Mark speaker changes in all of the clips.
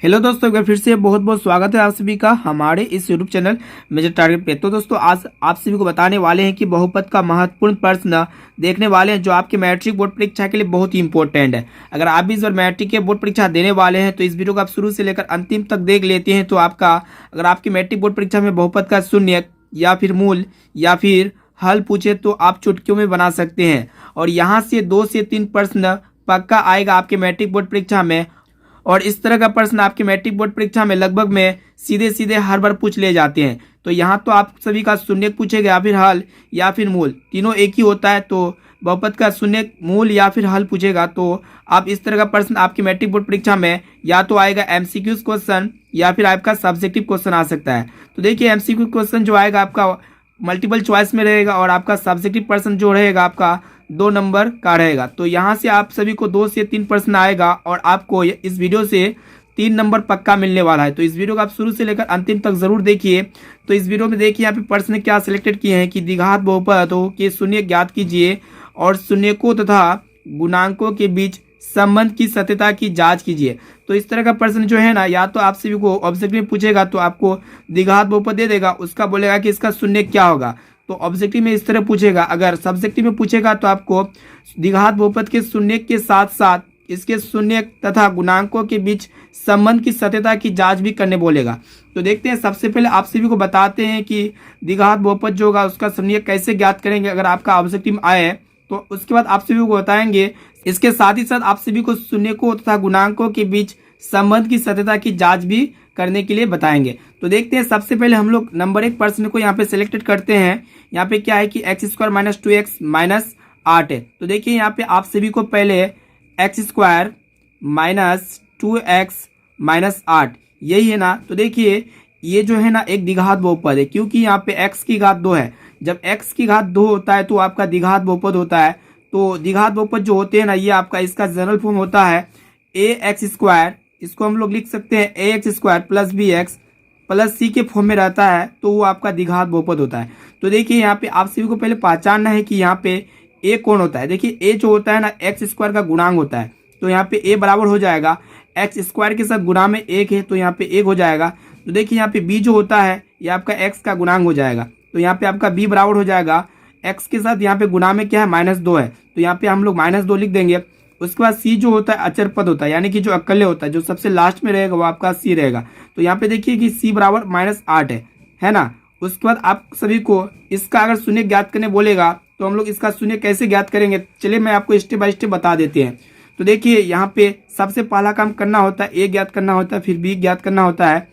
Speaker 1: Hello दोस्तों, एक बार फिर से बहुत बहुत स्वागत है आप सभी का हमारे इस यूट्यूब चैनल मेजर टारगेट पे। तो दोस्तों आज आप सभी को बताने वाले हैं कि बहुपद का महत्वपूर्ण प्रश्न देखने वाले हैं जो आपके मैट्रिक बोर्ड परीक्षा के लिए बहुत ही इंपॉर्टेंट है। अगर आप भी इस बार मैट्रिक के बोर्ड परीक्षा देने वाले हैं तो इस वीडियो को आप शुरू से लेकर अंतिम तक देख लेते हैं। तो आपका अगर आपकी मैट्रिक बोर्ड परीक्षा में बहुपद का शून्य या फिर मूल या फिर हल पूछे तो आप चुटकियों में बना सकते हैं और यहाँ से 2 से 3 प्रश्न पक्का आएगा आपके मैट्रिक बोर्ड परीक्षा में। और इस तरह का प्रश्न आपके मैट्रिक बोर्ड परीक्षा में लगभग में सीधे सीधे हर बार पूछ ले जाते हैं। तो यहाँ तो आप सभी का शून्य पूछेगा या फिर हल या फिर मूल, तीनों एक ही होता है। तो बहुपद का शून्य, मूल या फिर हल पूछेगा तो आप इस तरह का प्रश्न आपके मैट्रिक बोर्ड परीक्षा में या तो आएगा एमसीक्यूज क्वेश्चन या फिर आपका सब्जेक्टिव क्वेश्चन आ सकता है। तो देखिए एमसीक्यू क्वेश्चन जो आएगा आपका मल्टीपल चॉइस में रहेगा और आपका सब्जेक्टिव प्रश्न जो रहेगा आपका 2 नंबर का रहेगा। तो यहाँ से आप सभी को 2 से 3 प्रश्न आएगा और आपको इस वीडियो से 3 नंबर पक्का मिलने वाला है। तो इस वीडियो को आप शुरू से लेकर अंतिम तक जरूर देखिए। तो इस वीडियो में देखिए यहाँ पे प्रश्न क्या सिलेक्टेड किए हैं कि द्विघात बहुपदों के शून्य ज्ञात कीजिए और शून्यकों तथा गुणांकों के बीच संबंध की सत्यता की जांच कीजिए। तो इस तरह का प्रश्न जो है ना, या तो आप सभी को ऑब्जेक्टिव में पूछेगा तो आपको द्विघात बहुपद दे देगा, उसका बोलेगा कि इसका शून्य क्या होगा। तो ऑब्जेक्टिव में इस तरह पूछेगा। अगर सब्जेक्टिव में पूछेगा तो आपको द्विघात बहुपद के शून्य के साथ साथ इसके शून्य तथा गुणांकों के बीच संबंध की सत्यता की जांच भी करने बोलेगा। तो देखते हैं, सबसे पहले आप सभी को बताते हैं कि द्विघात बहुपद जो होगा उसका शून्य कैसे ज्ञात करेंगे अगर आपका ऑब्जेक्टिव आए। तो उसके बाद आप सभी को बताएंगे, इसके साथ ही साथ आप सभी को शून्यकों तथा गुणांकों के बीच संबंध की सत्यता की जांच भी करने के लिए बताएंगे। तो देखते हैं, सबसे पहले हम लोग नंबर 1 प्रश्न को यहाँ पे सिलेक्टेड करते हैं। यहाँ पे क्या है कि x² - 2x - 8 है। तो देखिए यहाँ पे आप सभी को पहले x² - 2x - 8 यही है ना। तो देखिए ये जो है ना एक द्विघात बहुपद है, क्योंकि यहाँ पे x की घात 2 है। जब x की घात 2 होता है तो आपका द्विघात बहुपद होता है। तो द्विघात बहुपद जो होते हैं ना, ये आपका इसका जनरल फॉर्म होता है ax²। इसको हम लोग लिख सकते हैं ax² + bx + c के फॉर्म में रहता है, तो वो आपका द्विघात बहुपद होता है। तो देखिए यहाँ पे आप सभी को पहले पहचानना है कि यहाँ पे a कौन होता है। देखिए a जो होता है ना x² का गुणांक होता है। तो यहाँ पे a बराबर हो जाएगा x² के साथ गुणा में 1 है तो यहाँ पे 1 हो जाएगा। तो देखिए यहाँ पे b जो होता है ये आपका x का गुणांक हो जाएगा। तो यहाँ पे आपका b बराबर हो जाएगा x के साथ यहाँ पे गुणा में क्या है -2 है, तो यहाँ पे हम लोग -2 लिख देंगे। उसके बाद c जो होता है अचर पद होता है, यानी कि जो अकेले होता है, जो सबसे लास्ट में रहेगा वो आपका c रहेगा। तो यहाँ पे देखिए कि c बराबर -8 है ना। उसके बाद आप सभी को इसका अगर शून्य ज्ञात करने बोलेगा तो हम लोग इसका शून्य कैसे ज्ञात करेंगे, चलिए मैं आपको स्टेप बाय स्टेप बता देते हैं। तो देखिए यहाँ पे सबसे पहला काम करना होता है a ज्ञात करना होता है, फिर b ज्ञात करना होता है,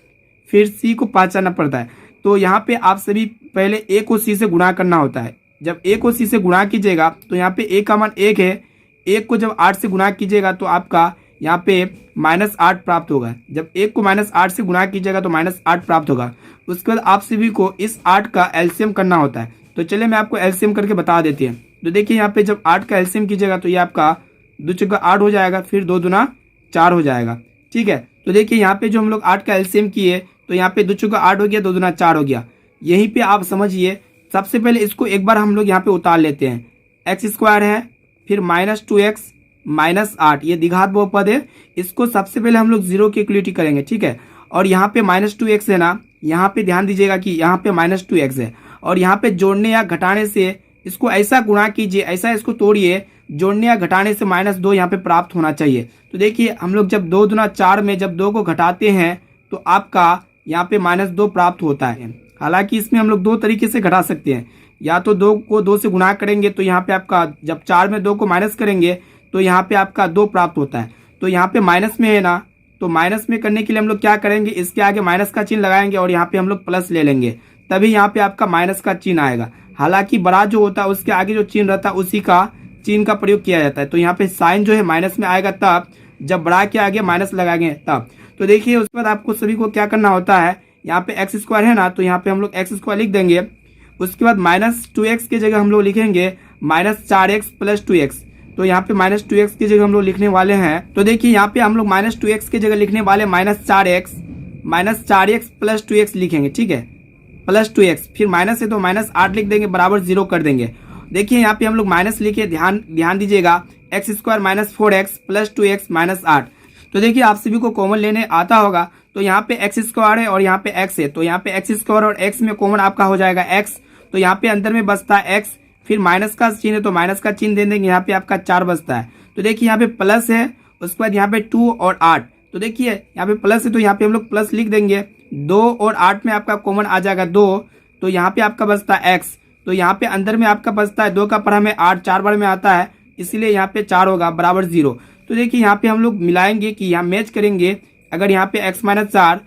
Speaker 1: फिर c को पहचानना पड़ता है। तो यहाँ पे आप सभी पहले a को c से गुणा करना होता है। जब a को c से गुणा कीजिएगा तो यहाँ पे a का मान 1 है। 1 को जब 8 से गुणा कीजिएगा तो आपका यहाँ पे -8 प्राप्त होगा। जब 1 को -8 से गुणा कीजिएगा तो -8 प्राप्त होगा। उसके बाद आप सभी को इस 8 का एलसीएम करना होता है। तो चलिए मैं आपको एलसीएम करके बता देती हैं। तो देखिए यहाँ पे जब 8 का एलसीएम कीजिएगा तो ये आपका 2 × 8 हो जाएगा, फिर 2 दूना 4 हो जाएगा। ठीक है, तो देखिए यहाँ पे जो हम लोग 8 का एलसीएम किए तो यहाँ पे 2 × 8 हो गया, 2 दूना 4 हो गया। यहीं पे आप समझिए, सबसे पहले इसको एक बार हम लोग यहाँ पे उतार लेते हैं। x² है, फिर -2x - 8, ये द्विघात बहुपद है। इसको सबसे पहले हम लोग 0 की इक्वलिटी करेंगे, ठीक है। और यहाँ पे -2x है ना, यहाँ पे ध्यान दीजिएगा कि यहाँ पे -2x है और यहाँ पे जोड़ने या घटाने से इसको ऐसा गुणा कीजिए, ऐसा इसको तोड़िए, जोड़ने या घटाने से -2 यहाँ पे प्राप्त होना चाहिए। तो देखिए हम लोग जब 2 दूना 4 में जब 2 को घटाते हैं तो आपका यहाँ पे -2 प्राप्त होता है। हालांकि इसमें हम लोग 2 तरीके से घटा सकते हैं, या तो 2 को 2 से गुणा करेंगे तो यहाँ पे आपका जब 4 में 2 को माइनस करेंगे तो यहाँ पे आपका 2 प्राप्त होता है। तो यहाँ पे माइनस में है ना, तो माइनस में करने के लिए हम लोग क्या करेंगे, इसके आगे माइनस का चिन्ह लगाएंगे और यहाँ पे हम लोग प्लस ले लेंगे, तभी यहाँ पे आपका माइनस का चिन्ह आएगा। हालांकि बड़ा जो होता है उसके आगे जो चिन्ह रहता है उसी का चिन्ह का प्रयोग किया जाता है। तो यहाँ पे साइन जो है माइनस में आएगा तब जब बड़ा के आगे माइनस लगाएंगे तब। तो देखिए उसके बाद आपको सभी को क्या करना होता है, यहाँ पे x² है ना, तो यहाँ पे हम लोग x² लिख देंगे। उसके बाद -2x की जगह हम लोग लिखेंगे -4x + 2x। तो यहाँ पे -2x की जगह हम लोग लिखने वाले हैं। तो देखिए यहाँ पे हम लोग -2x की जगह लिखने वाले -4x + 2x लिखेंगे, ठीक है, +2x, फिर माइनस है तो -8 लिख देंगे, बराबर 0 कर देंगे। देखिए यहाँ पे हम लोग माइनस लिखे, ध्यान दीजिएगा, x² - 4x + 2x - 8। तो देखिए आप सभी को कॉमन लेने आता होगा। तो यहाँ पे एक्स स्क्वायर है और यहाँ पे एक्स है, तो यहाँ पे एक्स स्क्वायर और एक्स में कॉमन आपका हो जाएगा एक्स। तो यहाँ पे अंदर में बचता है एक्स, फिर माइनस का चिन्ह है तो माइनस का चिन्ह दे देंगे, यहाँ पे आपका 4 बचता है। तो देखिए यहाँ पे प्लस है, उसके बाद यहाँ पे 2 और 8। तो देखिए यहाँ पे प्लस है तो यहाँ पे हम लोग प्लस लिख देंगे। 2 और 8 में आपका कॉमन आ जाएगा 2, तो यहाँ पे आपका बचता है एक्स। तो यहाँ पे अंदर में आपका बचता है 2 का पढ़ा में 8 4 बार में आता है, इसीलिए यहाँ पे 4 होगा बराबर 0। तो देखिए यहाँ पे हम लोग मिलाएंगे कि यहाँ मैच करेंगे। अगर यहाँ पे x माइनस 4,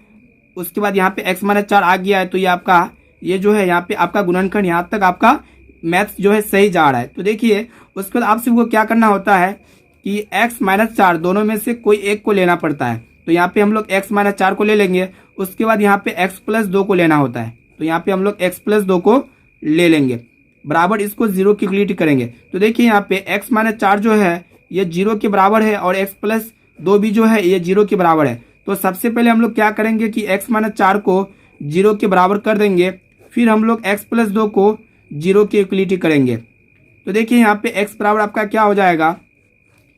Speaker 1: उसके बाद यहाँ पे x माइनस 4 आ गया है, तो ये आपका ये जो है यहाँ पे आपका गुणनखंड यहाँ तक आपका मैथ्स जो है सही जा रहा है। तो देखिए उसके बाद आप सबको क्या करना होता है कि x माइनस 4 दोनों में से कोई एक को लेना पड़ता है। तो यहाँ पे हम लोग x माइनस 4 को ले लेंगे, उसके बाद यहाँ पे x प्लस 2 को लेना होता है। तो यहाँ पे हम लोग x प्लस 2 को ले लेंगे, बराबर इसको 0 की इक्वलिटी करेंगे। तो देखिए यहाँ पे x माइनस 4 जो है ये 0 के बराबर है और x प्लस 2 भी जो है ये 0 के बराबर है। तो सबसे पहले हम लोग क्या करेंगे कि x माइनस 4 को 0 के बराबर कर देंगे, फिर हम लोग x प्लस 2 को 0 की इक्वलिटी करेंगे। तो देखिए यहाँ पे x बराबर आपका क्या हो जाएगा,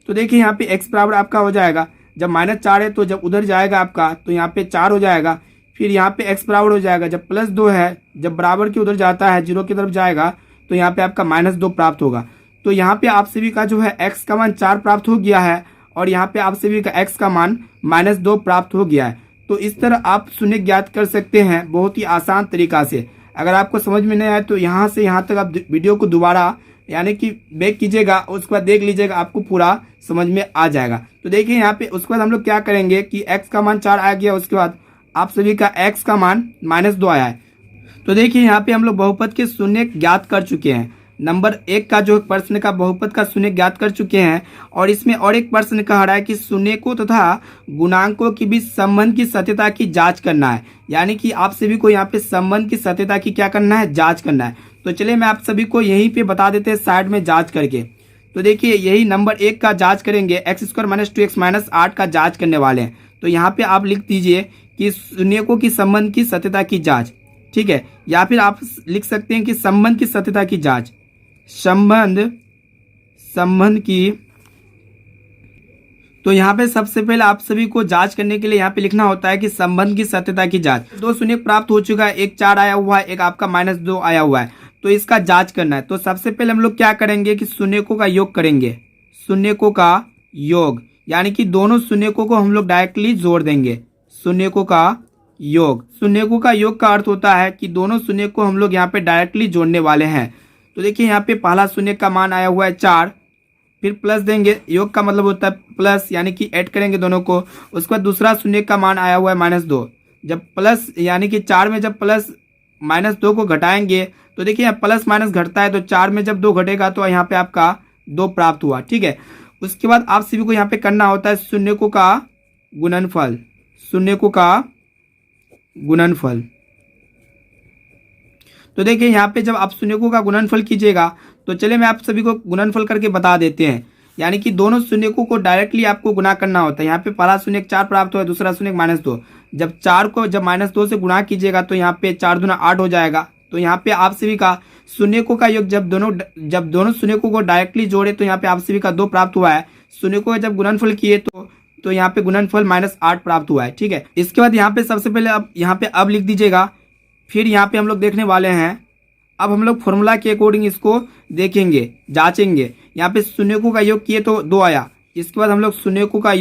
Speaker 1: तो देखिए यहाँ पे x बराबर आपका हो जाएगा, जब माइनस 4 है तो जब उधर जाएगा आपका तो यहाँ पे 4 हो जाएगा, फिर यहाँ पे x बराबर हो जाएगा, जब प्लस 2 है जब बराबर के उधर जाता है 0 की तरफ जाएगा तो यहाँ पे आपका माइनस 2 प्राप्त होगा। तो यहाँ पे आप सभी का जो है x का मान 4 प्राप्त हो गया है और यहाँ पे आप सभी का x का मान माइनस 2 प्राप्त हो गया है। तो इस तरह आप शून्य ज्ञात कर सकते हैं बहुत ही आसान तरीका से। अगर आपको समझ में नहीं आए तो यहाँ से यहाँ तक आप वीडियो को दोबारा यानी कि बैक कीजिएगा, उसके बाद देख लीजिएगा, आपको पूरा समझ में आ जाएगा। तो देखिए यहाँ पे उसके बाद हम लोग क्या करेंगे कि x का मान 4 आ गया, उसके बाद आप सभी का x का मान माइनस 2 आया है। तो देखिए यहाँ पे हम लोग बहुपद के शून्य ज्ञात कर चुके हैं। नंबर 1 का जो प्रश्न का बहुपद का शून्य ज्ञात कर चुके हैं और इसमें और एक प्रश्न कह रहा है कि शून्यकों तथा गुणांकों के बीच संबंध की सत्यता की जांच करना है। यानी कि आप सभी को यहाँ पे संबंध की सत्यता की क्या करना है, जांच करना है। तो चलिए मैं आप सभी को यहीं पे बता देते हैं साइड में जांच करके। तो देखिए यही नंबर 1 का जांच करेंगे, x square minus 2x minus 8 का जांच करने वाले हैं। तो यहाँ पे आप लिख दीजिए कि शून्यकों की संबंध की सत्यता की जांच, ठीक है, या फिर आप लिख सकते हैं कि संबंध की सत्यता की जांच, संबंध की। तो यहाँ पे सबसे पहले आप सभी को जांच करने के लिए यहाँ पे लिखना होता है कि संबंध की सत्यता की जांच। 2 शून्य प्राप्त हो चुका है, एक 4 आया हुआ है, एक आपका माइनस 2 आया हुआ है, तो इसका जांच करना है। तो सबसे पहले हम लोग क्या करेंगे कि शून्यकों का योग करेंगे, शून्यकों का योग, यानी कि दोनों शून्यकों को हम लोग डायरेक्टली जोड़ देंगे। शून्यकों का योग, शून्यकों का योग का अर्थ होता है कि दोनों शून्य को हम लोग यहाँ पे डायरेक्टली जोड़ने वाले हैं। तो देखिए यहाँ पे पहला शून्य का मान आया हुआ है 4, फिर प्लस देंगे, योग का मतलब होता है प्लस, यानी कि ऐड करेंगे दोनों को। उसके बाद दूसरा शून्य का मान आया हुआ है माइनस 2, जब प्लस यानी कि 4 में जब प्लस माइनस 2 को घटाएंगे तो देखिए यहाँ प्लस माइनस घटता है, तो 4 में जब 2 घटेगा तो यहाँ पे आपका 2 प्राप्त हुआ, ठीक है। उसके बाद आप सभी को यहाँ पे करना होता है शून्यकों का गुणनफल, शून्यकों का गुणनफल। तो देखिए यहाँ पे जब आप शून्यकों का गुणनफल कीजिएगा तो चलिए मैं आप सभी को गुणनफल करके बता देते हैं। यानी कि दोनों शून्यकों को डायरेक्टली आपको गुणा करना होता है। यहाँ पे पहला शून्य 4 प्राप्त हुआ, दूसरा शून्य माइनस 2, जब 4 को जब माइनस 2 से गुणा कीजिएगा तो यहाँ पे 4 दूना 8 हो जाएगा। तो यहाँ पे आप सभी का शून्यकों का योग जब दोनों शून्यकों को डायरेक्टली जोड़े तो यहाँ पे आप सभी का 2 प्राप्त हुआ है। शून्यकों का जब गुणनफल किए तो यहाँ पे गुणनफल माइनस 8 प्राप्त हुआ है, ठीक है। इसके बाद यहाँ पे सबसे पहले अब यहाँ पे अब लिख दीजिएगा, फिर यहाँ पे हम लोग देखने वाले हैं, अब हम लोग फॉर्मूला के अकॉर्डिंग इसको देखेंगे, जांचेंगे। यहाँ पे शून्यकों का योग किए तो 2 आया, इसके बाद हम लोग शून्यकों का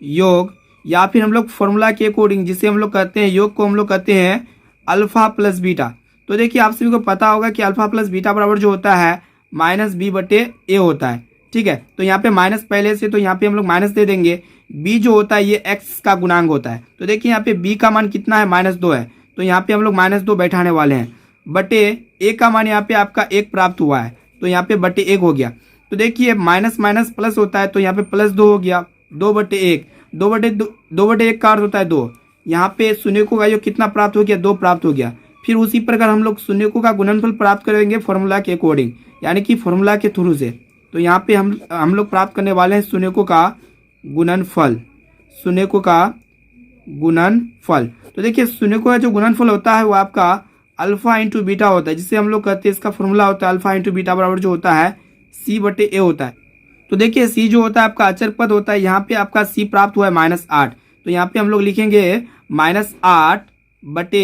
Speaker 1: योग या फिर हम लोग फॉर्मूला के अकॉर्डिंग जिसे हम लोग कहते हैं योग को हम लोग कहते हैं अल्फा प्लस बीटा। तो देखिए आप सभी को पता होगा कि अल्फा प्लस बीटा बराबर जो होता है माइनस बी बटे ए होता है, ठीक है। तो यहाँ पे माइनस पहले से, तो यहाँ पे हम लोग माइनस दे देंगे। बी जो होता है ये एक्स का गुणांक होता है। तो देखिए यहाँ पे बी का मान कितना है, माइनस 2 है, तो यहाँ पे हम लोग माइनस 2 बैठाने वाले हैं, बटे ए का मान यहाँ पे आपका 1 प्राप्त हुआ है, तो यहाँ पे बटे 1 हो गया। तो देखिए माइनस माइनस प्लस होता है, तो यहाँ पे प्लस 2 हो गया, 2 बटे 1, 2 बटे 1 का अर्थ होता है 2। यहाँ पे शून्यकों का योग कितना प्राप्त हो गया, 2 प्राप्त हो गया। फिर उसी प्रकार हम लोग शून्यकों का गुणनफल प्राप्त करेंगे फॉर्मूला के अकॉर्डिंग, यानी कि फॉर्मूला के थ्रू से। तो यहाँ पे हम लोग प्राप्त करने वाले हैं शून्यकों का गुणनफल, शून्यकों का गुणनफल। तो देखिए शून्यकों का जो गुणनफल होता है वो आपका अल्फा इंटू बीटा होता है, जिसे हम लोग कहते हैं, इसका फॉर्मूला होता है अल्फा इंटू बीटा बराबर जो होता है सी बटे ए होता है। तो देखिए सी जो होता है आपका अचर पद होता है, यहाँ पे आपका सी प्राप्त हुआ है -8, तो यहाँ पे हम लोग लिखेंगे -8 बटे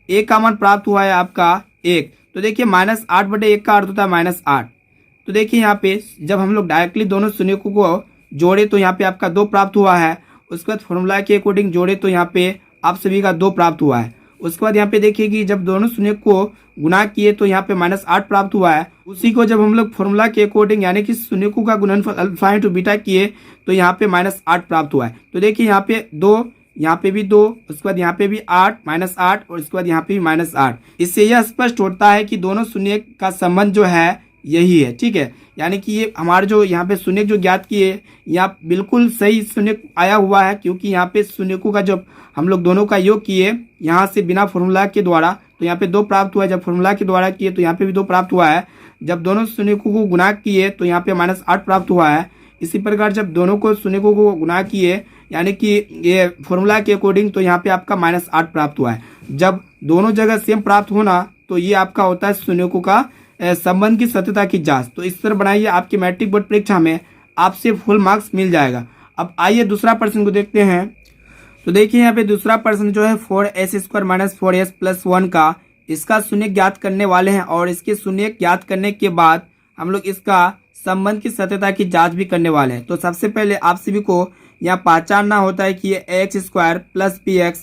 Speaker 1: ए का मान प्राप्त हुआ है आपका 1। तो देखिए -8 बटे 1 का अर्थ होता है -8। तो देखिए यहाँ पे जब हम लोग डायरेक्टली दोनों शून्यों को जोड़े तो यहाँ पे आपका 2 प्राप्त हुआ है। उसके बाद फॉर्मूला के अकॉर्डिंग जोड़े तो यहाँ पे आप सभी का 2 प्राप्त हुआ है। उसके बाद यहाँ पे देखिए कि जब दोनों शून्य को गुना किए तो यहाँ पे -8 प्राप्त हुआ है। उसी को जब हम लोग फॉर्मूला के अकॉर्डिंग यानी कि शून्यों का गुणनफल अल्फा इंटू बीटा किए तो यहाँ पे -8 प्राप्त हुआ है। तो देखिए यहाँ पे 2, यहाँ पे भी 2, उसके बाद यहाँ पे भी 8 -8 और उसके बाद यहाँ पे भी -8। इससे यह स्पष्ट होता है कि दोनों शून्य का संबंध जो है यही है। ठीक है, यानी कि ये हमारे जो यहाँ पे शून्य जो ज्ञात किए यहाँ बिल्कुल सही शून्य आया हुआ है, क्योंकि यहाँ पे शून्यकों का जब हम लोग दोनों का योग किए यहाँ से बिना फॉर्मूला के द्वारा तो यहाँ पे 2 प्राप्त हुआ है। जब फॉर्मूला के द्वारा किए तो यहाँ पे भी 2 प्राप्त हुआ है। जब दोनों शून्यकों को गुना किए तो यहाँ पे -8 प्राप्त हुआ है। इसी प्रकार जब दोनों को शून्यकों को गुना किए यानी कि ये फॉर्मूला के अकॉर्डिंग तो यहाँ पे आपका -8 प्राप्त हुआ है। जब दोनों जगह सेम प्राप्त होना तो ये आपका होता है शून्यकों का संबंध की सत्यता की जांच। तो इस तरह बनाइए, आपके मैट्रिक बोर्ड परीक्षा में आपसे फुल मार्क्स मिल जाएगा। अब आइए दूसरा प्रश्न को देखते हैं। तो देखिए यहाँ पे दूसरा प्रश्न जो है 4s² - 4s + 1 का इसका शून्य ज्ञात करने वाले हैं और इसके शून्य ज्ञात करने के बाद हम लोग इसका संबंध की सत्यता की जांच भी करने वाले हैं। तो सबसे पहले आप सभी को यहाँ पहचानना होता है कि ये ax² + bx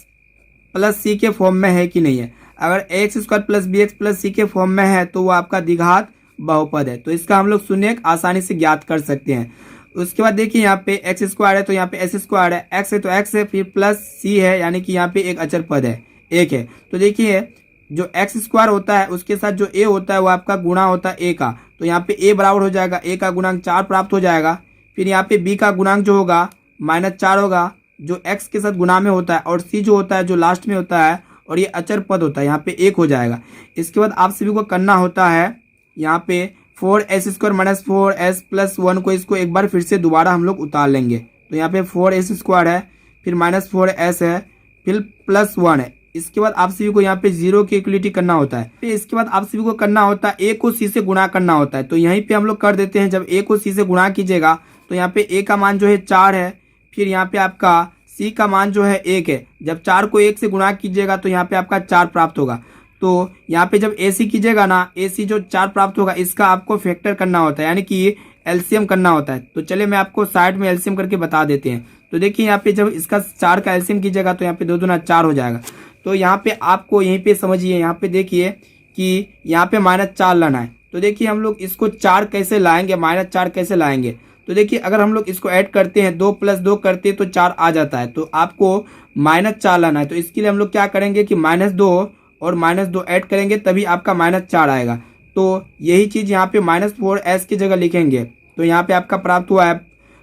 Speaker 1: + c के फॉर्म में है कि नहीं है। अगर ax² + bx + c के फॉर्म में है तो वो आपका द्विघात बहुपद है, तो इसका हम लोग शून्य आसानी से ज्ञात कर सकते हैं। उसके बाद देखिए यहाँ पे x² है तो यहाँ पे s² है, x है तो x है, फिर प्लस c है यानी कि यहाँ पे एक अचर पद है, एक है। तो देखिए जो x² होता है उसके साथ जो a होता है वो आपका गुणा होता है a का, तो यहाँ पे a बराबर हो जाएगा a का गुणांक 4 प्राप्त हो जाएगा। फिर यहाँ पे b का गुणांक जो होगा -4 होगा जो x के साथ गुणा में होता है, और c जो होता है जो लास्ट में होता है और ये अचर पद होता है यहाँ पे 1 हो जाएगा। इसके बाद आप सभी को करना होता है यहाँ पे 4s² - 4s + 1 को इसको एक बार फिर से दोबारा हम लोग उतार लेंगे। तो यहाँ पे 4s² है, फिर -4s है, फिर +1 है। इसके बाद आप सभी को यहाँ पे 0 की इक्वलिटी करना होता है। फिर इसके बाद आप सभी को करना होता है a को c से गुणा करना होता है। तो यहीं पे हम लोग कर देते हैं। जब a को c से गुणा कीजिएगा तो यहाँ पे a का मान जो है 4 है, फिर यहाँ पे आपका c का मान जो है 1 है। जब 4 को 1 से गुणा कीजिएगा तो यहाँ पे आपका 4 प्राप्त होगा। तो यहाँ पे जब AC कीजिएगा ना, AC जो 4 प्राप्त होगा इसका आपको फैक्टर करना होता है यानी कि LCM करना होता है। तो चलिए मैं आपको साइड में LCM करके बता देते हैं। तो देखिए यहाँ पे जब इसका 4 का LCM कीजिएगा तो यहाँ पे 2 दूना 4 हो जाएगा। तो यहाँ पे आपको यहीं पे समझिए, यहाँ पे देखिए कि यहाँ पे -4 लाना है। तो देखिए हम लोग इसको 4 कैसे लाएंगे, -4 कैसे लाएंगे। तो देखिए अगर हम लोग इसको ऐड करते हैं 2 + 2 करते हैं तो 4 आ जाता है। तो आपको -4 लाना है। तो इसके लिए हम लोग क्या करेंगे कि -2 और -2 ऐड करेंगे तभी आपका -4 आएगा। तो यही चीज़ यहाँ पे -4s की जगह लिखेंगे। तो यहाँ पे आपका प्राप्त हुआ है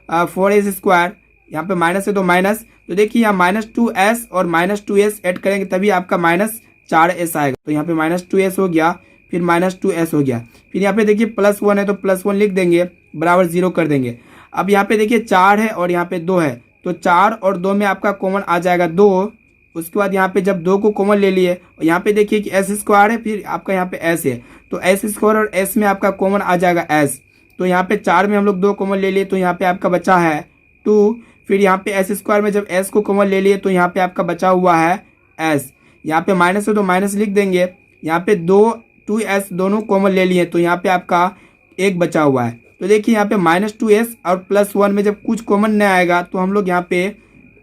Speaker 1: 4s², यहाँ पे माइनस है तो माइनस। तो देखिए यहाँ -2s और -2s ऐड करेंगे तभी आपका -4s आएगा। तो यहाँ पे -2s हो गया, फिर -2s हो गया। फिर यहाँ पे देखिए +1 है तो +1 लिख देंगे, बराबर 0 कर देंगे। अब यहाँ पे देखिए 4 है और यहाँ पे 2 है, तो 4 और 2 में आपका कॉमन आ जाएगा 2। उसके बाद यहाँ पे जब 2 को कॉमन ले लिए, यहाँ पे देखिए कि s² है, फिर आपका यहाँ पे s है, तो s² और s में आपका कॉमन आ जाएगा s। तो यहाँ पे 4 में हम लोग 2 कॉमन ले लिए तो यहाँ पे आपका बचा है 2। फिर यहाँ पे s² में जब s को कॉमन ले लिए तो यहाँ पे आपका बचा हुआ है s। यहाँ पे माइनस है तो माइनस लिख देंगे। यहाँ पे 2s दोनों कॉमन ले लिए तो यहाँ पे आपका 1 बचा हुआ है। तो देखिए यहाँ पे -2s और +1 में जब कुछ कॉमन नहीं आएगा तो हम लोग यहाँ पे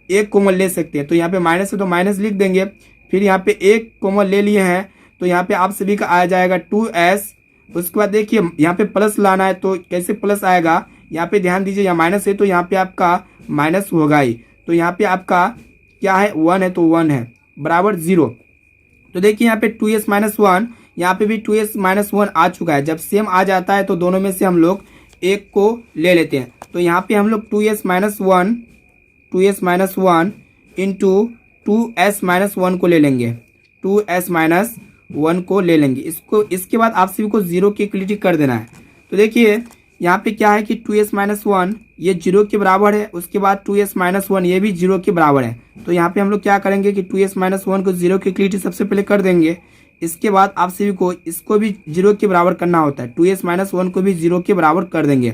Speaker 1: 1 कॉमन ले सकते हैं। तो यहाँ पे माइनस है तो माइनस लिख देंगे। फिर यहाँ पे 1 कॉमन ले लिए हैं तो यहाँ पे आप सभी का आ जाएगा 2s। उसके बाद देखिए यहाँ पे प्लस लाना है तो कैसे प्लस आएगा, यहाँ पे ध्यान दीजिए, यहाँ माइनस है तो यहाँ पे आपका माइनस होगा ही। तो यहाँ पे आपका क्या है 1 है तो 1 है, बराबर 0। तो देखिए यहाँ पे 2s - 1, यहाँ पे भी 2s - 1 आ चुका है। जब सेम आ जाता है तो दोनों में से हम लोग 1 को ले लेते हैं। तो यहाँ पे हम लोग 2s - 1 इंटू 2s - 1 को ले लेंगे, 2s - 1 को ले लेंगे इसको। इसके बाद आप सभी को 0 की इक्वलिटी कर देना है। तो देखिए यहाँ पे क्या है कि 2s - 1 ये 0 के बराबर है। उसके बाद 2s - 1 ये भी 0 के बराबर है। तो यहाँ पे हम लोग क्या करेंगे कि 2s - 1 को 0 की इक्वलिटी सबसे पहले कर देंगे। इसके बाद आप सभी को इसको भी 0 के बराबर करना होता है, 2s - 1 को भी 0 के बराबर कर देंगे।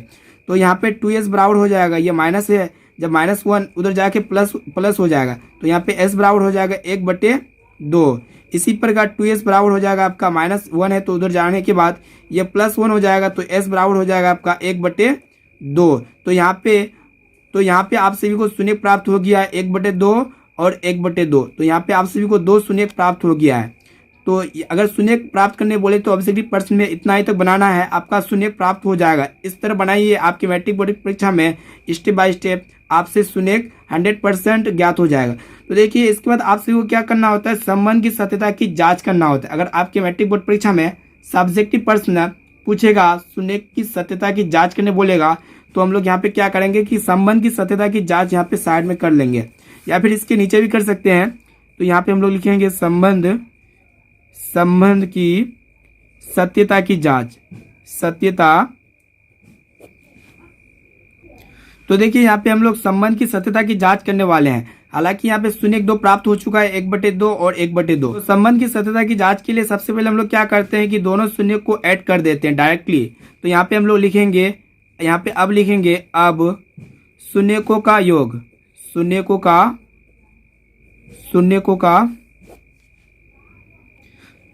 Speaker 1: तो यहाँ पे 2s बराबर हो जाएगा, ये माइनस है, जब -1 उधर जाके प्लस हो जाएगा तो यहाँ पे s बराबर हो जाएगा 1/2। इसी प्रकार 2s बराबर हो जाएगा आपका -1 है तो उधर जाने के बाद ये +1 हो जाएगा तो s बराबर हो जाएगा आपका 1/2। तो यहाँ पे आप सभी को शून्य प्राप्त हो गया है 1/2 और 1/2। तो यहाँ पे आप सभी को 2 शून्य प्राप्त हो गया है। तो अगर शून्य प्राप्त करने बोले तो ऑब्जेक्टिव प्रश्न में इतना ही तक बनाना है, आपका शून्य प्राप्त हो जाएगा। इस तरह बनाइए, आपके मैट्रिक बोर्ड की परीक्षा में स्टेप बाय स्टेप आपसे शून्य 100% ज्ञात हो जाएगा। तो देखिए इसके बाद आप सभी को क्या करना होता है, संबंध की सत्यता की जांच करना होता है। अगर आपके मैट्रिक बोर्ड परीक्षा में सब्जेक्टिव प्रश्न पूछेगा, शून्य की सत्यता की जाँच करने बोलेगा, तो हम लोग यहाँ पे क्या करेंगे कि संबंध की सत्यता की जाँच यहाँ पे साइड में कर लेंगे, या फिर इसके नीचे भी कर सकते हैं। तो यहाँ पे हम लोग लिखेंगे संबंध की सत्यता की जांच, सत्यता। तो देखिए यहाँ पे हम लोग संबंध की सत्यता की जांच करने वाले हैं। हालांकि यहाँ पे शून्य 2 प्राप्त हो चुका है, 1/2 और 1/2। तो संबंध की सत्यता की जांच के लिए सबसे पहले हम लोग क्या करते हैं कि दोनों शून्य को ऐड कर देते हैं डायरेक्टली। तो यहाँ पे हम लोग लिखेंगे, यहाँ पे अब लिखेंगे अब शून्यकों का योग, शून्यकों का।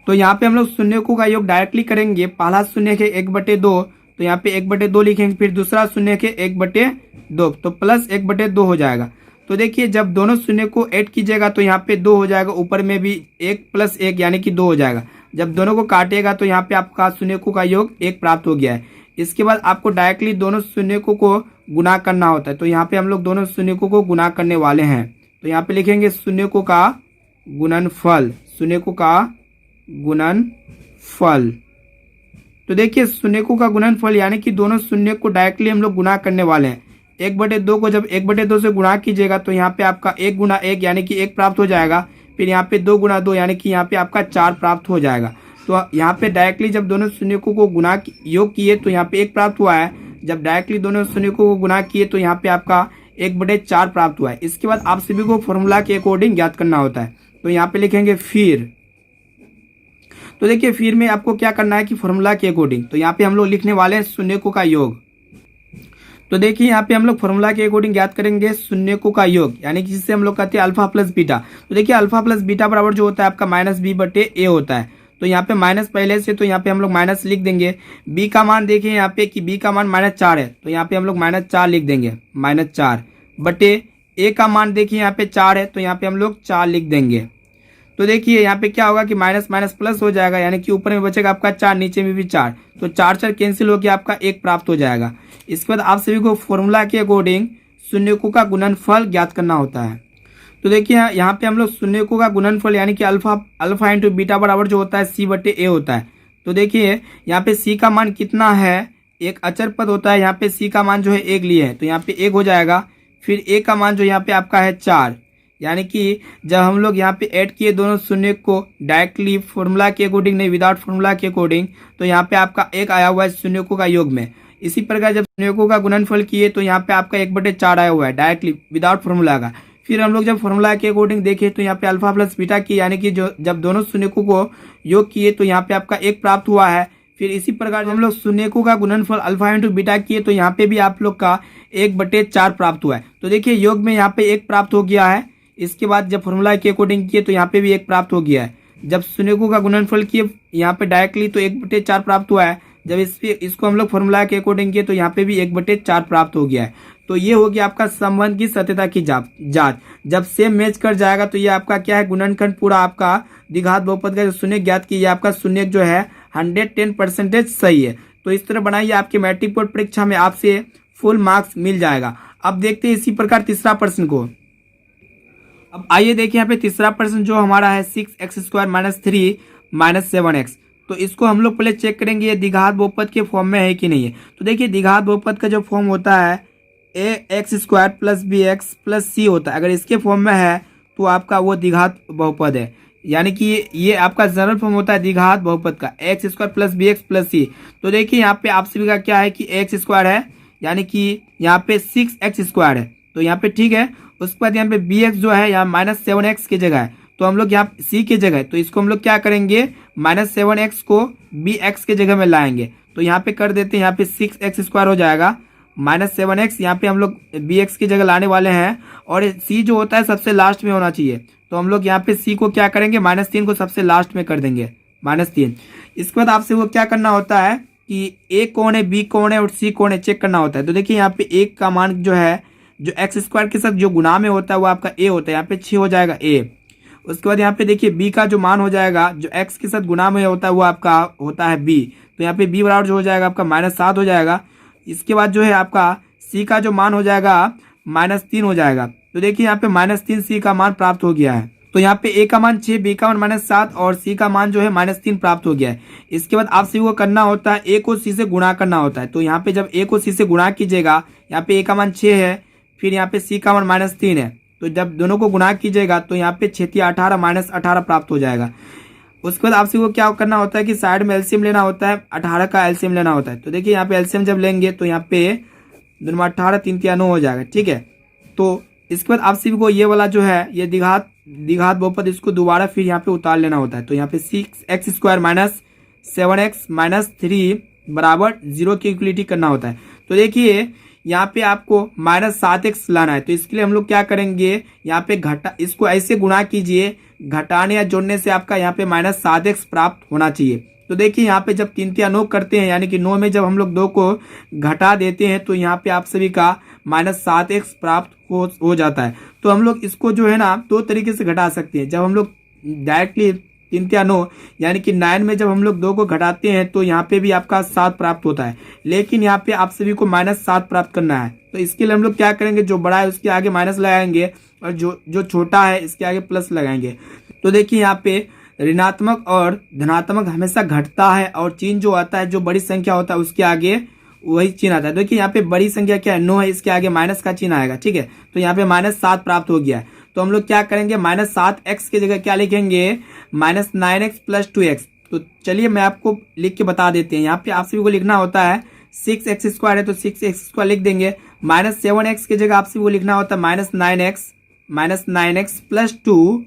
Speaker 1: तो यहाँ पे हम लोग शून्यकों का योग डायरेक्टली करेंगे। पहला शून्य के 1/2, तो यहाँ पे 1/2 लिखेंगे, फिर दूसरा शून्य के 1/2, तो प्लस 1/2 हो जाएगा। तो देखिए जब दोनों शून्य को ऐड कीजिएगा तो यहाँ पे 2 हो जाएगा, ऊपर में भी 1 + 1 यानी कि 2 हो जाएगा। जब दोनों को काटेगा तो यहाँ पे आपका शून्यकों का योग 1 प्राप्त हो गया है। इसके बाद आपको डायरेक्टली दोनों शून्यकों को गुणा करना होता है। तो यहाँ पे हम लोग दोनों शून्यकों को गुणा करने वाले हैं। तो यहाँ पे लिखेंगे शून्यकों का गुणनफल, शून्यकों का गुणनफल। तो देखिए शून्यकों का गुणनफल यानी कि दोनों शून्य को डायरेक्टली हम लोग गुणा करने वाले हैं। 1/2 को जब 1/2 से गुणा कीजिएगा तो यहाँ पे आपका 1 × 1 यानी कि 1 प्राप्त हो जाएगा। फिर यहाँ पे 2 × 2 यानी कि यहाँ पे आपका 4 प्राप्त हो जाएगा। तो यहाँ पे डायरेक्टली जब दोनों शून्यकों को गुणा योग किए तो यहाँ पे 1 प्राप्त हुआ है। जब डायरेक्टली दोनों शून्यकों को गुणा किए तो यहाँ पे आपका 1/4 प्राप्त हुआ है। इसके बाद आप सभी को फॉर्मूला के अकॉर्डिंग ज्ञात करना होता है। तो यहाँ पे लिखेंगे फिर। तो देखिए फिर में आपको क्या करना है कि फॉर्मूला के अकॉर्डिंग, तो यहाँ पे हम लोग लिखने वाले हैं शून्यकों का योग। तो देखिए यहाँ पे हम लोग फॉर्मूला के अकॉर्डिंग ज्ञात करेंगे शून्यकों का योग, यानी कि जिससे हम लोग कहते हैं अल्फा प्लस बीटा। तो देखिए अल्फा प्लस बीटा बराबर जो होता है आपका -b/a होता है। तो यहाँ पे माइनस पहले से, तो यहाँ पे हम लोग माइनस लिख देंगे। b का मान देखिए यहाँ पे कि b का मान -4 है, तो यहाँ पे हम लोग -4 लिख देंगे, -4/a का मान देखिए यहाँ पे 4 है, तो यहाँ पे हम लोग 4 लिख देंगे। तो देखिए यहाँ पे क्या होगा कि माइनस माइनस प्लस हो जाएगा, यानी कि ऊपर में बचेगा आपका 4, नीचे में भी 4, तो 4 कैंसिल होकर आपका 1 प्राप्त हो जाएगा। इसके बाद आप सभी को फॉर्मूला के अकॉर्डिंग शून्यकों का गुणनफल ज्ञात करना होता है। तो देखिए यहाँ पे हम लोग शून्यकों का गुणनफल यानी कि अल्फा इंटू बीटा बराबर जो होता है c/a होता है। तो देखिए यहाँ पे c का मान कितना है, एक अचर पद होता है, यहाँ पे c का मान जो है 1 लिए है, तो यहाँ पे 1 हो जाएगा। फिर a का मान जो यहाँ पे आपका है 4, यानी कि जब हम लोग यहाँ पे ऐड किए दोनों शून्य को डायरेक्टली फॉर्मूला के अकॉर्डिंग नहीं, विदाउट फॉर्मूला के अकॉर्डिंग, तो यहाँ पे आपका 1 आया हुआ है शून्यकों का योग में। इसी प्रकार जब शून्यकों का गुणनफल किए तो यहाँ पे आपका 1/4 आया हुआ है डायरेक्टली विदाउट फॉर्मूला का। फिर हम लोग जब फॉर्मूला के अकॉर्डिंग देखें तो यहाँ पे अल्फा प्लस बीटा की, यानी कि जो जब दोनों शून्यकों को योग किए तो यहाँ पे आपका 1 प्राप्त हुआ है। फिर इसी प्रकार जब हम लोग शून्यकों का गुणनफल अल्फा इंटू बीटा किए तो यहाँ पे भी आप लोग का 1/4 प्राप्त हुआ है। तो देखिए योग में यहाँ पे 1 प्राप्त हो गया है। इसके बाद जब फॉर्मूला के अकॉर्डिंग किए तो यहाँ पे भी 1 प्राप्त हो गया है। जब शून्यकों का गुणनफल किए यहाँ पे डायरेक्टली तो 1/4 प्राप्त हुआ है। जब इसको हम लोग फॉर्मूला के अकॉर्डिंग किए तो यहाँ पे भी 1/4 प्राप्त हो गया है। तो ये हो गया आपका संबंध की सत्यता की जांच। जब सेम मैच कर जाएगा तो ये आपका क्या है, गुणनखंड पूरा आपका द्विघात बहुपद का जो शून्य ज्ञात किया, आपका शून्य जो है 110% सही है। तो इस तरह बनाइए, आपके मैट्रिक बोर्ड परीक्षा में आपसे फुल मार्क्स मिल जाएगा। अब देखते हैं इसी प्रकार तीसरा प्रश्न को। अब आइए देखिए यहाँ पे तीसरा प्रश्न जो हमारा है 6x² - 3 - 7x। तो इसको हम लोग पहले चेक करेंगे ये द्विघात बहुपद के फॉर्म में है कि नहीं है। तो देखिए द्विघात बहुपद का जो फॉर्म होता है ax² + bx + c होता है। अगर इसके फॉर्म में है तो आपका वो द्विघात बहुपद है, यानी कि ये आपका जनरल फॉर्म होता है द्विघात बहुपद का ax² + bx + c। तो देखिए यहाँ पे आप सभी का क्या है कि ax² है, यानी कि यहाँ पे 6x² है, तो यहाँ पे ठीक है। उसके बाद यहाँ पे bx जो है यहाँ -7x की जगह है, तो हम लोग यहाँ c की जगह, तो इसको हम लोग क्या करेंगे, -7x को bx के जगह में लाएंगे। तो यहाँ पे कर देते हैं, यहाँ पे 6x² हो जाएगा -7x, यहाँ पे हम लोग bx की जगह लाने वाले हैं और c जो होता है सबसे लास्ट में होना चाहिए। तो हम लोग यहाँ पे c को क्या करेंगे, -3 को सबसे लास्ट में कर देंगे, -3। इसके बाद आपसे वो क्या करना होता है कि a कौन है, b कौन है और c कौन है चेक करना होता है। तो देखिए यहाँ पे a का मान जो है, जो एक्स स्क्वायर के साथ जो गुना में होता है वो आपका a होता है, यहाँ पे 6 हो जाएगा a। उसके बाद यहाँ पे देखिए b का जो मान हो जाएगा, जो x के साथ गुना में होता है वो आपका होता है b। तो यहाँ पे b बराबर जो हो जाएगा आपका -7 हो जाएगा। इसके बाद जो है आपका c का जो मान हो जाएगा -3 हो जाएगा। तो देखिए यहाँ पे -3 c का मान प्राप्त हो गया है। तो यहाँ पे a का मान 6, b का मान -7 और c का मान जो है -3 प्राप्त हो गया है। इसके बाद आपसे वो करना होता है a को c से गुणा करना होता है। तो यहाँ पे जब a को c से गुणा कीजिएगा, यहाँ पे a का मान 6 है, फिर यहाँ पे c का मान -3 है, तो जब दोनों को गुणा कीजिएगा तो यहाँ पे 6 18 -18 प्राप्त हो जाएगा। उसके बाद आपसे वो क्या करना होता है कि साइड में एलसीएम लेना होता है, 18 का एलसीएम लेना होता है। तो देखिए यहाँ पे एलसीएम जब लेंगे तो यहाँ पे 2 18 3 3 9 हो जाएगा, ठीक है। तो इसके बाद आपसे को ये वाला जो है ये द्विघात बहुपद, इसको दोबारा फिर यहाँ पे उतार लेना होता है। तो यहाँ पे 6x² -7x -3 बराबर 0 की इक्वलिटी करना होता है। तो देखिए यहाँ पे आपको -7x लाना है। तो इसके लिए हम लोग क्या करेंगे, यहाँ पे इसको ऐसे गुणा कीजिए, घटाने या जोड़ने से आपका यहाँ पे -7x प्राप्त होना चाहिए। तो देखिए यहाँ पे जब 3 3 9 करते हैं, यानी कि 9 में जब हम लोग 2 को घटा देते हैं तो यहाँ पे आप सभी का -7x प्राप्त हो जाता है। तो हम लोग इसको जो है ना 2 तरीके से घटा सकते हैं। जब हम लोग डायरेक्टली 3 3 9 यानी कि 9 में जब हम लोग 2 को घटाते हैं तो यहाँ पे भी आपका 7 प्राप्त होता है, लेकिन यहाँ पे आप सभी को -7 प्राप्त करना है। तो इसके लिए हम लोग क्या करेंगे, जो बड़ा है उसके आगे माइनस लगाएंगे और जो छोटा है इसके आगे प्लस लगाएंगे। तो देखिए यहाँ पे ऋणात्मक और धनात्मक हमेशा घटता है और चिन्ह जो आता है, जो बड़ी संख्या होता है उसके आगे वही चिन्ह आता है। देखिए यहाँ पे बड़ी संख्या क्या है, 9 है, इसके आगे माइनस का चिन्ह आएगा, ठीक है। तो यहाँ पे -7 प्राप्त हो गया है। तो हम लोग क्या करेंगे, -7x की जगह क्या लिखेंगे, -9x + 2x। तो चलिए मैं आपको लिख के बता देते हैं। यहाँ पे आप सभी को लिखना होता है 6x² है तो 6x² लिख देंगे। -7x की जगह आप सभी को लिखना होता है -9x + 2,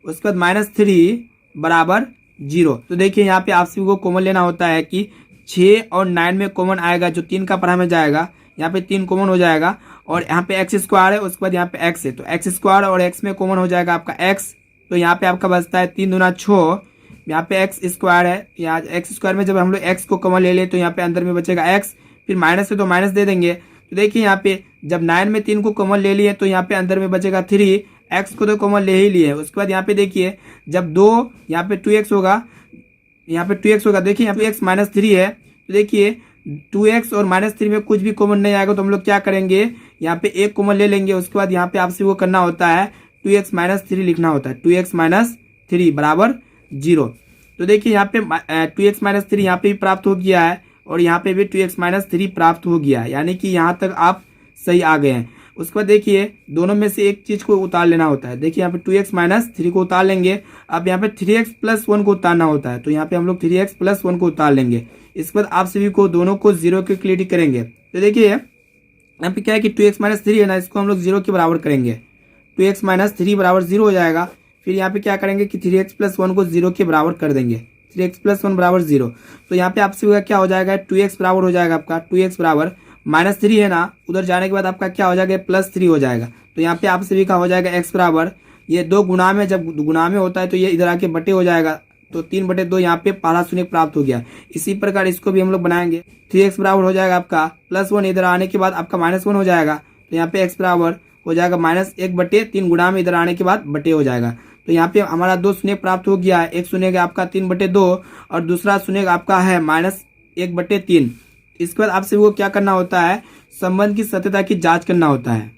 Speaker 1: उसके बाद -3 बराबर 0। तो देखिए यहाँ पे आप सभी को कॉमन लेना होता है कि 6 और 9 में कॉमन आएगा, जो 3 का पढ़ा में जाएगा, यहाँ पे 3 कॉमन हो जाएगा और यहाँ पे x² है, उसके बाद यहाँ पे x है। तो x² और x में कॉमन हो जाएगा आपका x। तो यहाँ पे आपका बचता है 3 दूना 6, यहाँ पे x² है, यहाँ x² में जब हम लोग x को कॉमन ले लें तो यहाँ पे अंदर में बचेगा x, फिर माइनस है तो माइनस दे देंगे। तो देखिए यहाँ पे जब 9 में 3 को कॉमन ले लिए तो यहाँ पे अंदर में बचेगा 3, x को तो कॉमन ले ही लिए। उसके बाद यहाँ पे देखिए जब 2 यहाँ पे 2x होगा, यहाँ पे 2x होगा, देखिए यहाँ पे x -3 है। तो देखिए 2x और -3 में कुछ भी कॉमन नहीं आएगा तो हम लोग क्या करेंगे, यहाँ पे एक कॉमन ले लेंगे। उसके बाद यहाँ पे आपसे वो करना होता है 2x -3 लिखना होता है, 2x -3 बराबर 0। तो देखिए यहाँ पे 2x -3 यहाँ पे भी प्राप्त हो गया है और यहाँ पे भी 2x -3 प्राप्त हो गया है, यानी कि यहाँ तक आप सही आ गए हैं। उसके बाद देखिए दोनों में से एक चीज को उतार लेना होता है। देखिए यहाँ पे 2x -3 को उतार लेंगे। अब यहाँ पे 3x + 1 को उतारना होता है, तो यहाँ पे हम लोग 3x + 1 को उतार लेंगे। इसके बाद आप सभी को दोनों को 0 की इक्वलिटी करेंगे। तो देखिए यहाँ पे क्या है कि 2x -3 है ना, इसको हम लोग 0 के बराबर करेंगे, 2x -3 बराबर 0 हो जाएगा। फिर यहाँ पे क्या करेंगे कि 3x + 1 को 0 के बराबर कर देंगे, 3x + 1 बराबर 0। तो यहाँ पे आप सभी का क्या हो जाएगा, 2x बराबर हो जाएगा आपका, 2x बराबर -3 है ना, उधर जाने के बाद आपका क्या हो जाएगा, +3 हो जाएगा। तो यहाँ पे आप सभी का हो जाएगा x बराबर, ये 2 गुना में, जब गुना में होता है तो ये इधर आके बटे हो जाएगा, तो 3/2 यहाँ पे पहला शून्य प्राप्त हो गया। इसी प्रकार इसको भी हम लोग बनाएंगे, 3x बराबर हो जाएगा आपका +1, इधर आने के बाद आपका -1 हो जाएगा। तो यहाँ पे x बराबर हो जाएगा -1/3, गुना में इधर आने के बाद बटे हो जाएगा। तो यहाँ पे हमारा 2 शून्य प्राप्त हो गया है, एक शून्य का आपका 3/2 और दूसरा शून्य आपका है -1/3। इसके बाद आपसे वो क्या करना होता है, संबंध की सत्यता की जांच करना होता है।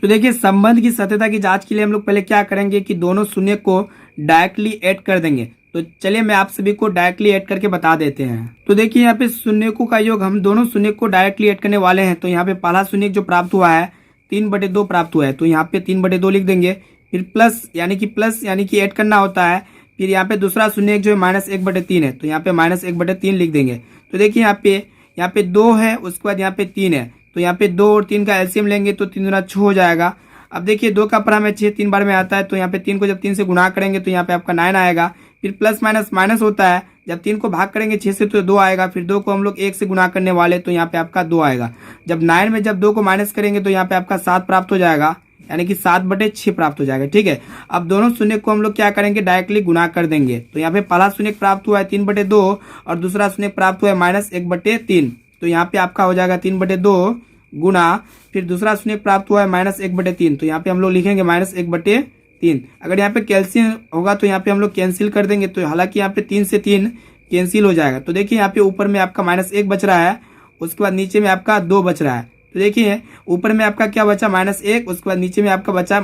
Speaker 1: तो देखिए संबंध की सत्यता की जांच के लिए हम लोग पहले क्या करेंगे कि दोनों शून्य को डायरेक्टली ऐड कर देंगे। तो चलिए मैं आप सभी को डायरेक्टली ऐड करके बता देते हैं। तो देखिए यहाँ पे शून्यकों का योग, हम दोनों शून्य को डायरेक्टली ऐड करने वाले हैं। तो यहाँ पे पहला शून्य जो प्राप्त हुआ है 3/2 प्राप्त हुआ है, तो यहाँ पे 3/2 लिख देंगे। फिर प्लस यानी कि ऐड करना होता है। फिर यहाँ पे दूसरा शून्य जो है -1/3 है, तो यहाँ पे -1/3 लिख देंगे। तो देखिए यहाँ पे 2 है, उसके बाद यहाँ पे 3 है, तो यहाँ पे 2 और 3 का एलसीएम लेंगे तो 3 दूना 6 हो जाएगा। अब देखिए 2 का पढ़ा में 6 3 बार में आता है, तो यहाँ पे 3 को जब 3 से गुणा करेंगे तो यहाँ पे आपका 9 आएगा। फिर प्लस माइनस माइनस होता है, जब 3 को भाग करेंगे 6 से तो 2 आएगा, फिर 2 को हम लोग 1 से गुना करने वाले तो यहाँ पे आपका 2 आएगा। जब 9 में जब 2 को माइनस करेंगे तो यहाँ पे आपका 7 प्राप्त हो जाएगा, यानी कि 7/6 प्राप्त हो जाएगा। ठीक है, अब दोनों शून्य को हम लोग क्या करेंगे, डायरेक्टली गुना कर देंगे। तो यहाँ पे पहला शून्य प्राप्त हुआ है 3/2 और दूसरा शून्य प्राप्त हुआ है -1/3। तो यहाँ पे आपका हो जाएगा 3/2 गुना, फिर दूसरा शून्य प्राप्त हुआ है -1/3। तो यहाँ पे हम लोग लिखेंगे -1/3। अगर यहाँ पे कैल्सियम होगा तो यहाँ पे हम लोग कैंसिल कर देंगे, तो हालांकि यहाँ पे 3 से 3 कैंसिल हो जाएगा। तो देखिए यहाँ पे ऊपर में आपका -1 बच रहा है, उसके बाद नीचे में आपका 2 बच रहा है। तो देखिए ऊपर में आपका क्या बचा, -1, उसके बाद नीचे में आपका बचा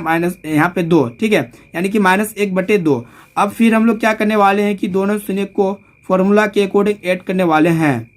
Speaker 1: यहाँ पे 2। ठीक है, यानी कि -1/2। अब फिर हम लोग क्या करने वाले हैं कि दोनों शून्य को फॉर्मूला के अकॉर्डिंग ऐड करने वाले हैं।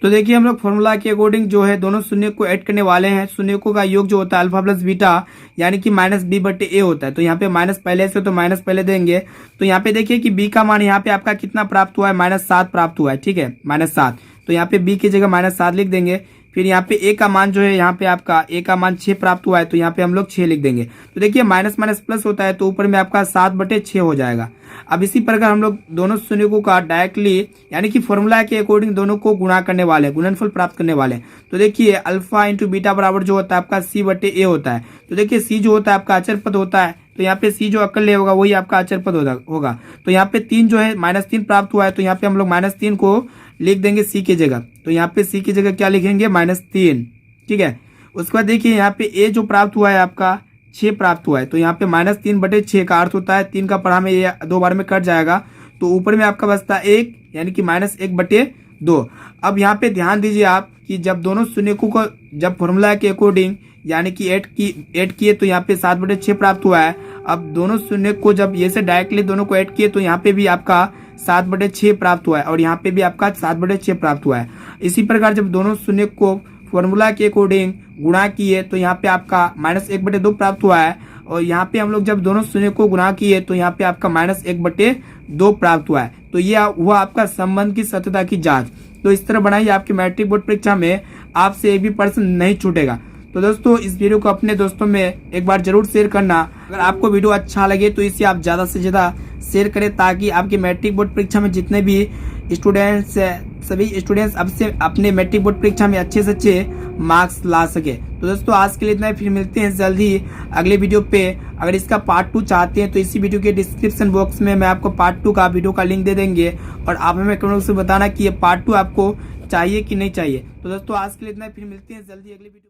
Speaker 1: तो देखिए हम लोग फॉर्मूला के अकॉर्डिंग जो है दोनों शून्य को ऐड करने वाले हैं। शून्यों का योग जो होता है अल्फा प्लस बीटा, यानी कि -b/a होता है। तो यहाँ पे माइनस पहले से तो माइनस पहले देंगे। तो यहाँ पे देखिए कि b का मान यहाँ पे आपका कितना प्राप्त हुआ है, -7 प्राप्त हुआ है। ठीक है, -7। तो यहाँ पे b की जगह -7 लिख देंगे। फिर यहाँ पे a का मान जो है यहाँ पे आपका a का मान 6 प्राप्त हुआ है, तो यहाँ पे हम लोग 6 लिख देंगे। तो देखिए माइनस माइनस प्लस होता है, तो ऊपर में आपका 7/6 हो जाएगा। अब इसी प्रकार हम लोग दोनों शून्यों का डायरेक्टली यानी कि फॉर्मूला के अकॉर्डिंग दोनों को गुणा करने वाले हैं, गुणनफल प्राप्त करने वाले हैं। तो देखिए अल्फा इंटू बीटा बराबर जो होता है आपका c/a होता है। तो देखिए c जो होता है आपका अचर पद होता है, तो यहाँ पे c जो अकेले होगा वही आपका अचर पद होगा। तो यहाँ पे 3 जो है -3 प्राप्त हुआ है, तो यहाँ पे हम लोग -3 को लिख देंगे c की जगह। तो यहाँ पे c की जगह क्या लिखेंगे, -3। ठीक है, उसके बाद देखिए यहाँ पे a जो प्राप्त हुआ है आपका 6 प्राप्त हुआ है। तो यहाँ पे -3/6 का अर्थ होता है 3 का पढ़ा में ये 2 बार में कट जाएगा, तो ऊपर में आपका बचता है 1, यानी कि -1/2। अब यहाँ पे ध्यान दीजिए आप कि जब दोनों शून्यकों को जब फॉर्मूला के अकॉर्डिंग यानी कि ऐड किए तो यहाँ पे 7/6 प्राप्त हुआ है। अब दोनों शून्य को जब ये से डायरेक्टली दोनों को ऐड किए तो यहाँ पे भी आपका 7/6 प्राप्त हुआ है और यहाँ पे भी आपका 7/6 प्राप्त हुआ है। इसी प्रकार जब दोनों शून्य को फॉर्मूला के अकॉर्डिंग गुणा किए तो यहाँ पे आपका -1/2 प्राप्त हुआ है और यहाँ पे हम लोग जब दोनों शून्य को गुणा किए तो यहाँ पे आपका -1/2 प्राप्त हुआ है। तो ये हुआ आपका संबंध की सत्यता की जांच। तो इस तरह बनाइए, आपकी मैट्रिक बोर्ड परीक्षा में आपसे एक भी प्रश्न नहीं छूटेगा। तो दोस्तों इस वीडियो को अपने दोस्तों में एक बार जरूर शेयर करना। अगर आपको वीडियो अच्छा लगे तो इसे आप ज़्यादा से ज़्यादा शेयर करें, ताकि आपके मैट्रिक बोर्ड परीक्षा में जितने भी स्टूडेंट्स सभी स्टूडेंट्स अब से अपने मैट्रिक बोर्ड परीक्षा में अच्छे से अच्छे मार्क्स ला सके। तो दोस्तों आज के लिए इतना ही, फिर मिलते हैं जल्दी अगले वीडियो पे। अगर इसका पार्ट 2 चाहते हैं तो इसी वीडियो के डिस्क्रिप्शन बॉक्स में मैं आपको पार्ट 2 का वीडियो का लिंक दे देंगे और आप हमें कमेंट से बताना कि ये पार्ट 2 आपको चाहिए कि नहीं चाहिए। तो दोस्तों आज के लिए इतना ही, फिर मिलते हैं जल्दी अगले वीडियो।